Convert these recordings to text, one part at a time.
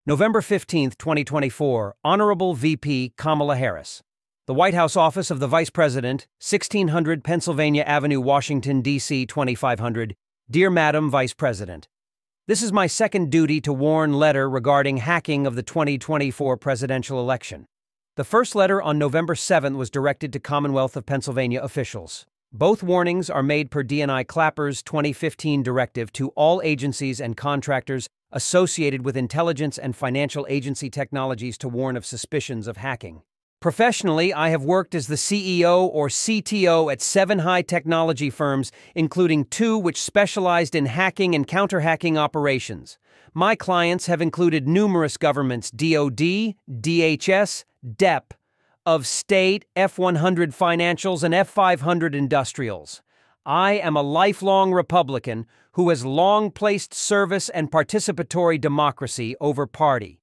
November 15, 2024, Honorable VP Kamala Harris. The White House Office of the Vice President, 1600 Pennsylvania Avenue, Washington, D.C. 2500. Dear Madam Vice President, this is my second duty to warn letter regarding hacking of the 2024 presidential election. The first letter on November 7 was directed to Commonwealth of Pennsylvania officials. Both warnings are made per D&I Clapper's 2015 directive to all agencies and contractors associated with intelligence and financial agency technologies to warn of suspicions of hacking. Professionally, I have worked as the CEO or CTO at 7 high-technology firms, including 2 which specialized in hacking and counter-hacking operations. My clients have included numerous governments: DoD, DHS, DEP, of state, F-100 financials, and F-500 industrials. I am a lifelong Republican who has long placed service and participatory democracy over party.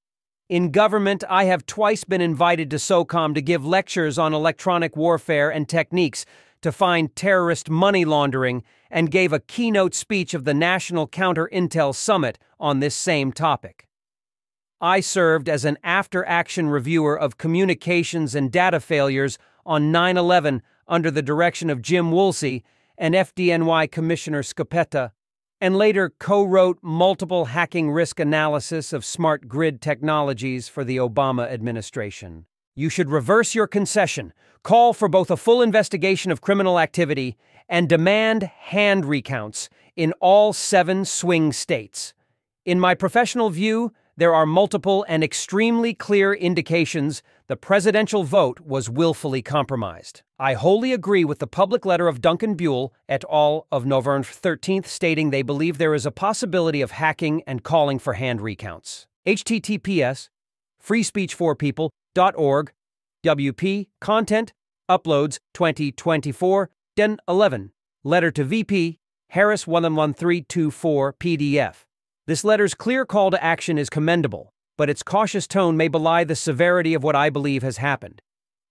In government, I have twice been invited to SOCOM to give lectures on electronic warfare and techniques to find terrorist money laundering, and gave a keynote speech of the National Counter-Intel Summit on this same topic. I served as an after-action reviewer of communications and data failures on 9/11 under the direction of Jim Woolsey and FDNY Commissioner Scopetta, and later co-wrote multiple hacking risk analysis of smart grid technologies for the Obama administration. You should reverse your concession, call for both a full investigation of criminal activity, and demand hand recounts in all 7 swing states. In my professional view, there are multiple and extremely clear indications the presidential vote was willfully compromised. I wholly agree with the public letter of Duncan Buell et al. Of November 13th stating they believe there is a possibility of hacking and calling for hand recounts. https freespeech4people.org WP Content Uploads 2024 Den 11 Letter to VP Harris 111324 PDF. This letter's clear call to action is commendable, but its cautious tone may belie the severity of what I believe has happened.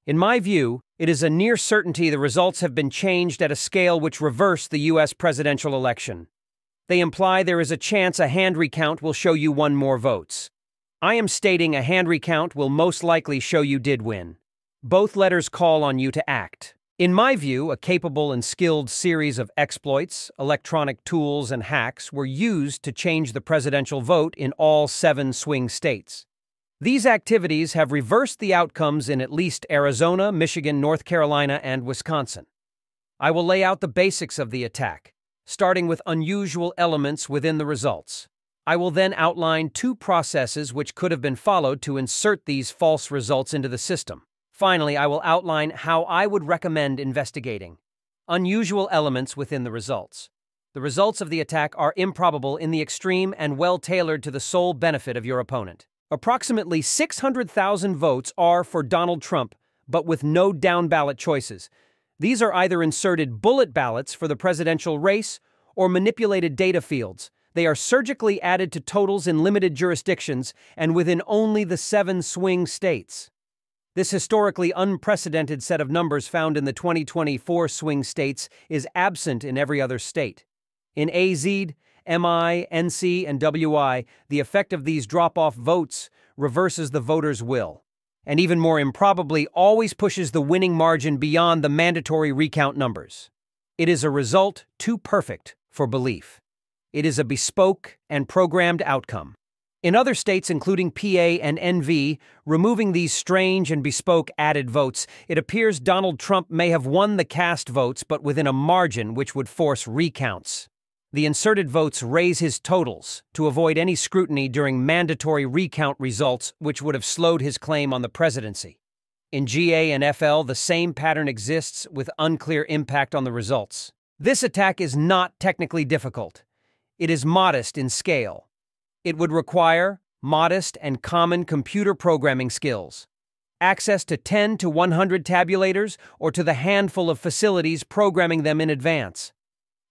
In my view, it is a near certainty the results have been changed at a scale which reverse the U.S. presidential election. They imply there is a chance a hand recount will show you won more votes. I am stating a hand recount will most likely show you did win. Both letters call on you to act. In my view, a capable and skilled series of exploits, electronic tools, and hacks were used to change the presidential vote in all 7 swing states. These activities have reversed the outcomes in at least Arizona, Michigan, North Carolina, and Wisconsin. I will lay out the basics of the attack, starting with unusual elements within the results. I will then outline 2 processes which could have been followed to insert these false results into the system. Finally, I will outline how I would recommend investigating unusual elements within the results. The results of the attack are improbable in the extreme and well tailored to the sole benefit of your opponent. Approximately 600,000 votes are for Donald Trump, but with no down-ballot choices. These are either inserted bullet ballots for the presidential race or manipulated data fields. They are surgically added to totals in limited jurisdictions and within only the 7 swing states. This historically unprecedented set of numbers found in the 2024 swing states is absent in every other state. In AZ, MI, NC, and WI, the effect of these drop-off votes reverses the voter's will, and even more improbably, always pushes the winning margin beyond the mandatory recount numbers. It is a result too perfect for belief. It is a bespoke and programmed outcome. In other states, including PA and NV, removing these strange and bespoke added votes, it appears Donald Trump may have won the cast votes, but within a margin which would force recounts. The inserted votes raise his totals to avoid any scrutiny during mandatory recount results, which would have slowed his claim on the presidency. In GA and FL, the same pattern exists with unclear impact on the results. This attack is not technically difficult. It is modest in scale. It would require modest and common computer programming skills, access to 10 to 100 tabulators or to the handful of facilities programming them in advance,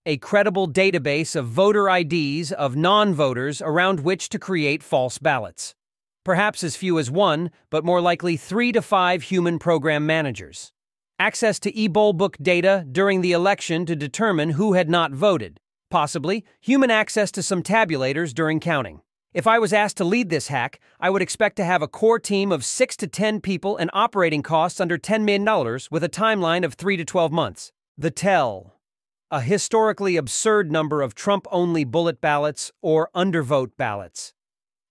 a credible database of voter IDs of non-voters around which to create false ballots, perhaps as few as 1, but more likely 3 to 5 human program managers, access to e-bowl book data during the election to determine who had not voted, possibly human access to some tabulators during counting. If I was asked to lead this hack, I would expect to have a core team of 6 to 10 people and operating costs under $10 million with a timeline of 3 to 12 months. The tell: a historically absurd number of Trump-only bullet ballots or undervote ballots.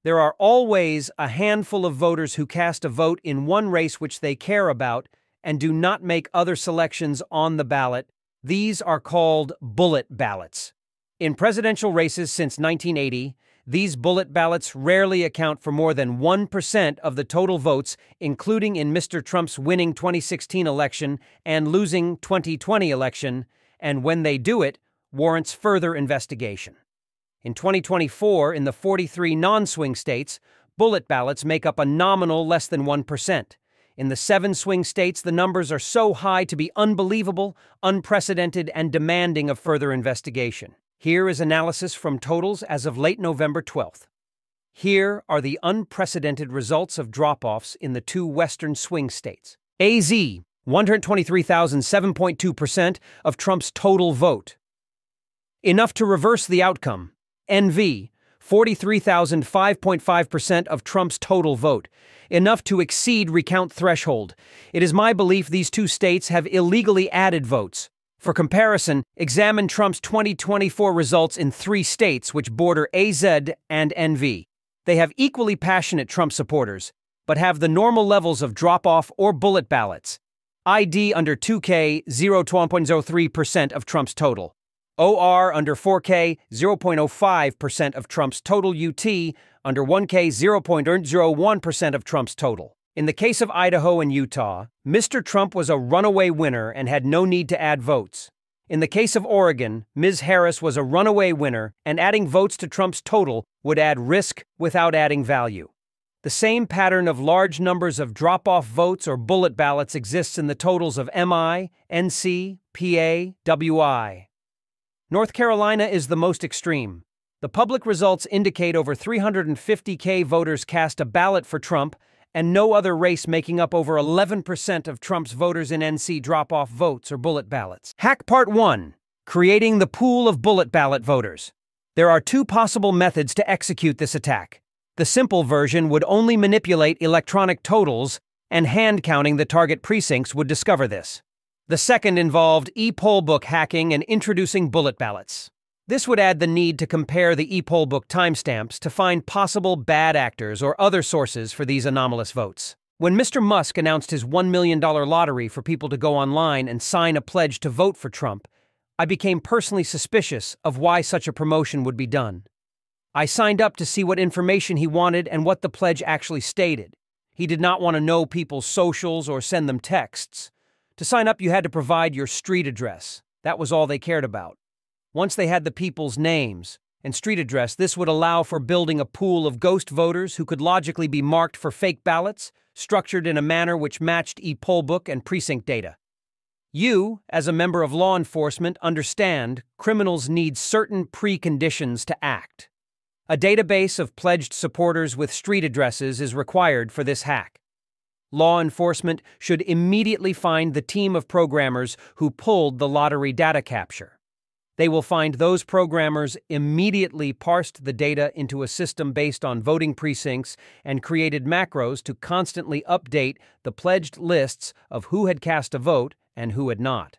There are always a handful of voters who cast a vote in one race which they care about and do not make other selections on the ballot. These are called bullet ballots. In presidential races since 1980, these bullet ballots rarely account for more than 1% of the total votes, including in Mr. Trump's winning 2016 election and losing 2020 election, and when they do it, warrants further investigation. In 2024, in the 43 non-swing states, bullet ballots make up a nominal less than 1%. In the 7 swing states, the numbers are so high to be unbelievable, unprecedented, and demanding of further investigation. Here is analysis from totals as of late November 12th. Here are the unprecedented results of drop-offs in the 2 western swing states. AZ, 123,007.2% of Trump's total vote. Enough to reverse the outcome. NV, 43,005.5% of Trump's total vote. Enough to exceed recount threshold. It is my belief these 2 states have illegally added votes. For comparison, examine Trump's 2024 results in 3 states which border AZ and NV. They have equally passionate Trump supporters, but have the normal levels of drop-off or bullet ballots. ID under 2K, 0.03% of Trump's total. OR under 4K, 0.05% of Trump's total. UT under 1K, 0.01% of Trump's total. In the case of Idaho and Utah, Mr. Trump was a runaway winner and had no need to add votes. In the case of Oregon, Ms. Harris was a runaway winner, and adding votes to Trump's total would add risk without adding value. The same pattern of large numbers of drop-off votes or bullet ballots exists in the totals of MI, NC, PA, WI. North Carolina is the most extreme. The public results indicate over 350,000 voters cast a ballot for Trump, and no other race making up over 11% of Trump's voters in NC drop-off votes or bullet ballots. Hack Part 1. Creating the pool of bullet ballot voters. There are 2 possible methods to execute this attack. The simple version would only manipulate electronic totals, and hand-counting the target precincts would discover this. The second involved e-poll book hacking and introducing bullet ballots. This would add the need to compare the e-poll book timestamps to find possible bad actors or other sources for these anomalous votes. When Mr. Musk announced his $1 million lottery for people to go online and sign a pledge to vote for Trump, I became personally suspicious of why such a promotion would be done. I signed up to see what information he wanted and what the pledge actually stated. He did not want to know people's socials or send them texts. To sign up, you had to provide your street address. That was all they cared about. Once they had the people's names and street address, this would allow for building a pool of ghost voters who could logically be marked for fake ballots, structured in a manner which matched e-poll book and precinct data. You, as a member of law enforcement, understand criminals need certain preconditions to act. A database of pledged supporters with street addresses is required for this hack. Law enforcement should immediately find the team of programmers who pulled the lottery data capture. They will find those programmers immediately parsed the data into a system based on voting precincts and created macros to constantly update the pledged lists of who had cast a vote and who had not.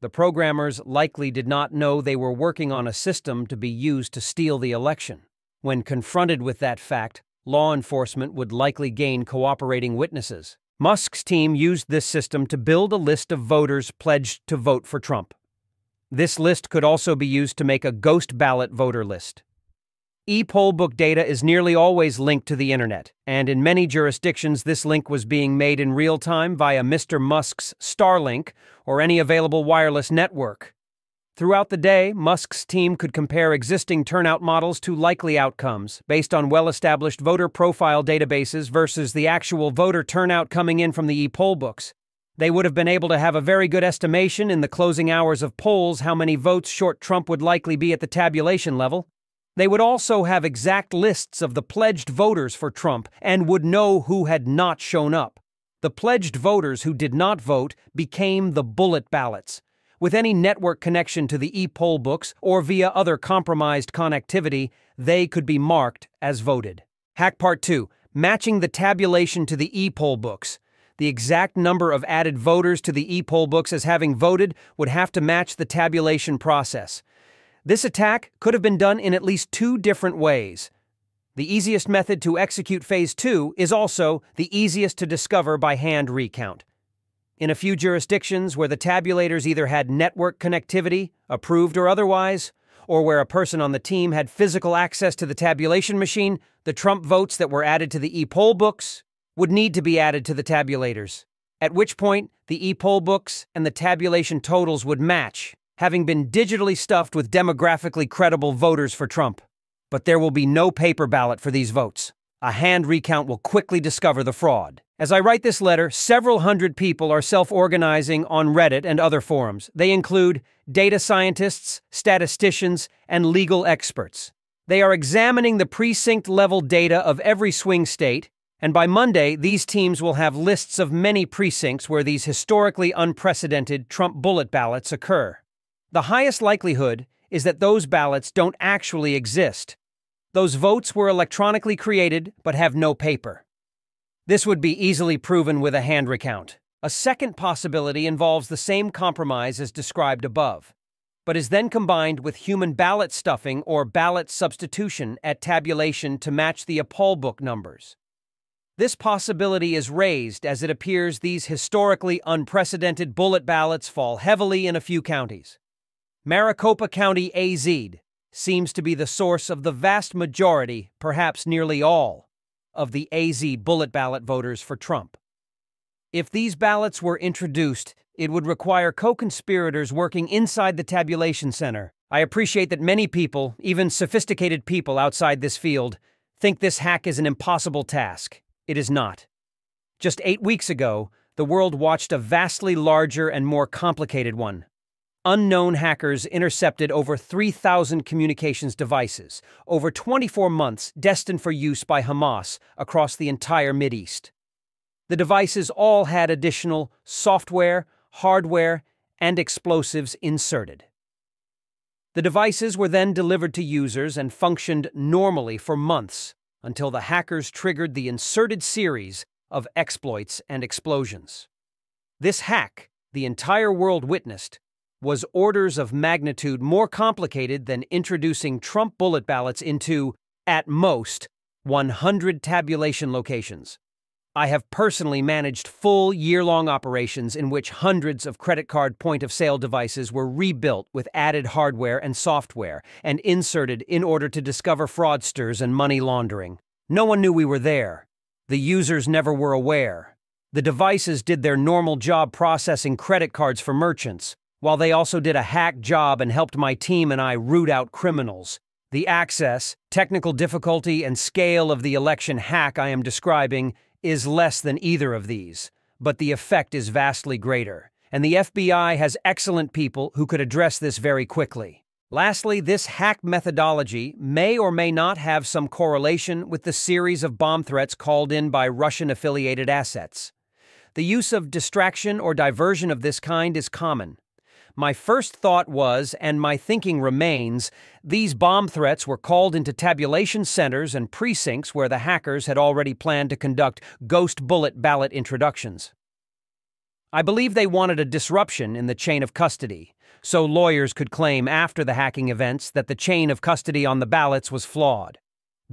The programmers likely did not know they were working on a system to be used to steal the election. When confronted with that fact, law enforcement would likely gain cooperating witnesses. Musk's team used this system to build a list of voters pledged to vote for Trump. This list could also be used to make a ghost ballot voter list. E-poll book data is nearly always linked to the internet, and in many jurisdictions this link was being made in real time via Mr. Musk's Starlink or any available wireless network. Throughout the day, Musk's team could compare existing turnout models to likely outcomes based on well-established voter profile databases versus the actual voter turnout coming in from the e-poll books. They would have been able to have a very good estimation in the closing hours of polls how many votes short Trump would likely be at the tabulation level. They would also have exact lists of the pledged voters for Trump and would know who had not shown up. The pledged voters who did not vote became the bullet ballots. With any network connection to the e-poll books or via other compromised connectivity, they could be marked as voted. Hack Part 2. Matching the tabulation to the e-poll books. The exact number of added voters to the e-poll books as having voted would have to match the tabulation process. This attack could have been done in at least 2 different ways. The easiest method to execute Phase 2 is also the easiest to discover by hand recount. In a few jurisdictions where the tabulators either had network connectivity, approved or otherwise, or where a person on the team had physical access to the tabulation machine, the Trump votes that were added to the e-poll books would need to be added to the tabulators, at which point the e-poll books and the tabulation totals would match, having been digitally stuffed with demographically credible voters for Trump. But there will be no paper ballot for these votes. A hand recount will quickly discover the fraud. As I write this letter, several hundred people are self-organizing on Reddit and other forums. They include data scientists, statisticians, and legal experts. They are examining the precinct-level data of every swing state, and by Monday, these teams will have lists of many precincts where these historically unprecedented Trump bullet ballots occur. The highest likelihood is that those ballots don't actually exist. Those votes were electronically created but have no paper. This would be easily proven with a hand recount. A second possibility involves the same compromise as described above, but is then combined with human ballot stuffing or ballot substitution at tabulation to match the e-poll book numbers. This possibility is raised as it appears these historically unprecedented bullet ballots fall heavily in a few counties. Maricopa County, AZ, seems to be the source of the vast majority, perhaps nearly all, of the AZ bullet ballot voters for Trump. If these ballots were introduced, it would require co-conspirators working inside the tabulation center. I appreciate that many people, even sophisticated people outside this field, think this hack is an impossible task. It is not. Just 8 weeks ago, the world watched a vastly larger and more complicated one. Unknown hackers intercepted over 3,000 communications devices, over 24 months destined for use by Hamas across the entire Mideast. The devices all had additional software, hardware, and explosives inserted. The devices were then delivered to users and functioned normally for months until the hackers triggered the inserted series of exploits and explosions. This hack, the entire world witnessed, was orders of magnitude more complicated than introducing Trump bullet ballots into, at most, 100 tabulation locations. I have personally managed full year-long operations in which hundreds of credit card point-of-sale devices were rebuilt with added hardware and software and inserted in order to discover fraudsters and money laundering. No one knew we were there. The users never were aware. The devices did their normal job processing credit cards for merchants, while they also did a hack job and helped my team and I root out criminals. The access, technical difficulty, and scale of the election hack I am describing is less than either of these, but the effect is vastly greater, and the FBI has excellent people who could address this very quickly. Lastly, this hack methodology may or may not have some correlation with the series of bomb threats called in by Russian-affiliated assets. The use of distraction or diversion of this kind is common. My first thought was, and my thinking remains, these bomb threats were called into tabulation centers and precincts where the hackers had already planned to conduct ghost bullet ballot introductions. I believe they wanted a disruption in the chain of custody, so lawyers could claim after the hacking events that the chain of custody on the ballots was flawed.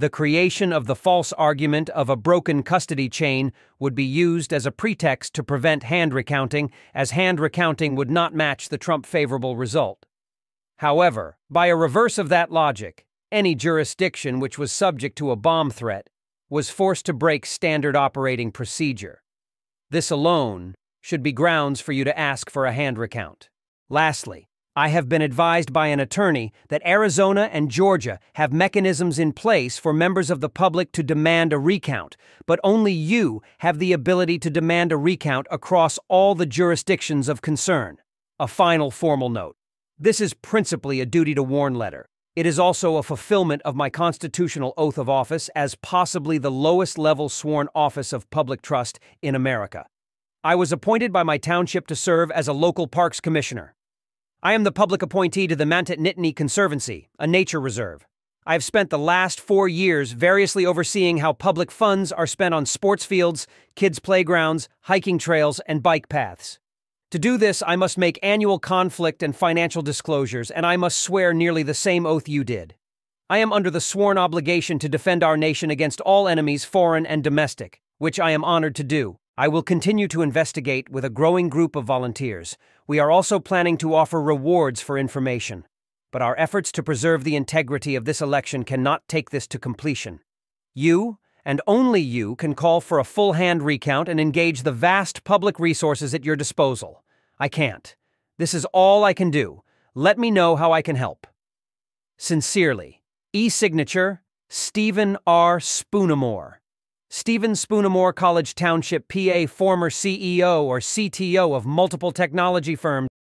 The creation of the false argument of a broken custody chain would be used as a pretext to prevent hand recounting, as hand recounting would not match the Trump-favorable result. However, by a reverse of that logic, any jurisdiction which was subject to a bomb threat was forced to break standard operating procedure. This alone should be grounds for you to ask for a hand recount. Lastly, I have been advised by an attorney that Arizona and Georgia have mechanisms in place for members of the public to demand a recount, but only you have the ability to demand a recount across all the jurisdictions of concern. A final formal note. This is principally a duty-to-warn letter. It is also a fulfillment of my constitutional oath of office as possibly the lowest-level sworn office of public trust in America. I was appointed by my township to serve as a local parks commissioner. I am the public appointee to the Mount Nittany Conservancy, a nature reserve. I've spent the last 4 years variously overseeing how public funds are spent on sports fields, kids' playgrounds, hiking trails, and bike paths. To do this, I must make annual conflict and financial disclosures, and I must swear nearly the same oath you did. I am under the sworn obligation to defend our nation against all enemies, foreign and domestic, which I am honored to do. I will continue to investigate with a growing group of volunteers. We are also planning to offer rewards for information. But our efforts to preserve the integrity of this election cannot take this to completion. You, and only you, can call for a full-hand recount and engage the vast public resources at your disposal. I can't. This is all I can do. Let me know how I can help. Sincerely, e-signature, Stephen R. Spoonamore. Stephen Spoonamore, College Township, PA, former CEO or CTO of multiple technology firms.